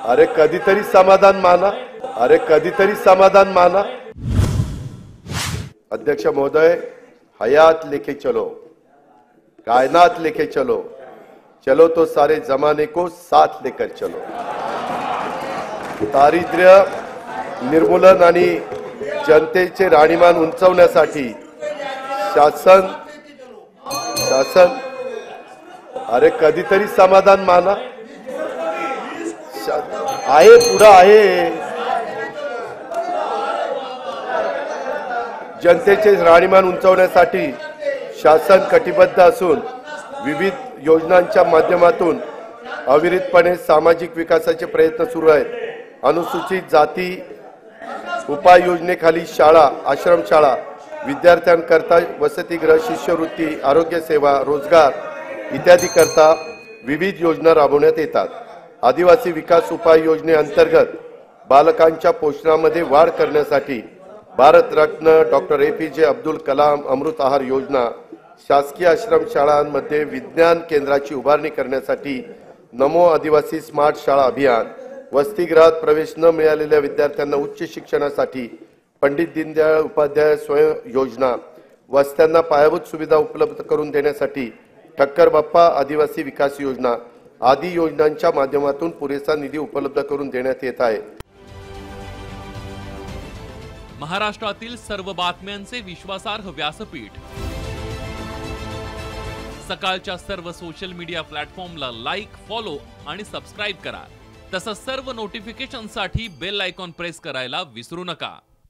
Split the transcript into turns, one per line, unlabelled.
अरे कधीतरी समाधान माना, अरे कधीतरी समाधान माना। अध्यक्ष महोदय, हयात लेके चलो, कायनात लेके चलो, चलो तो सारे जमाने को साथ लेकर चलो। दारिद्र्य निर्मूलन आणि जनतेचे राहणीमान उंचावण्यासाठी शासन अरे कधीतरी समाधान माना। आहे पुढे आहे, जनतेचे राहणीमान उंचावण्यासाठी शासन कटिबद्ध असून विविध योजनांच्या माध्यमातून अविरतपणे सामाजिक विकासाचे प्रयत्न सुरू आहेत। अनुसूचित जाती उपाययोजनेखाली शाळा, आश्रमशाळा, विद्यार्थ्यांकरता वसतिगृह, शिष्यवृत्ती, आरोग्य सेवा, रोजगार इत्यादी करता विविध योजना राबवण्यात येतात। आदिवासी विकास उपाय योजनेअंतर्गत बालकांच्या पोषणामध्ये वाढ करण्यासाठी भारतरत्न डॉक्टर APJ अब्दुल कलाम अमृत आहार योजना, शासकीय आश्रमशाळांमध्ये विज्ञान केंद्राची उभारणी करण्यासाठी नमो आदिवासी स्मार्ट शाळा अभियान, वसतिगृहात प्रवेश न मिळालेल्या विद्यार्थ्यांना उच्च शिक्षणासाठी पंडित दीनदयाळ उपाध्याय स्वयं योजना, वस्त्यांना पायाभूत सुविधा उपलब्ध करून देण्यासाठी ठक्कर बाप्पा आदिवासी विकास योजना आदी योजनांच्या माध्यमातून पुरेसा निधी उपलब्ध करून देण्यात येत आहे।
महाराष्ट्रातील सर्व बातम्यांचे विश्वासार्ह व्यासपीठ, सकाळच्या सर्व सोशल मीडिया प्लॅटफॉर्मला लाईक, फॉलो आणि सबस्क्राइब करा। तसंच सर्व नोटिफिकेशनसाठी बेल आयकॉन प्रेस करायला विसरू नका।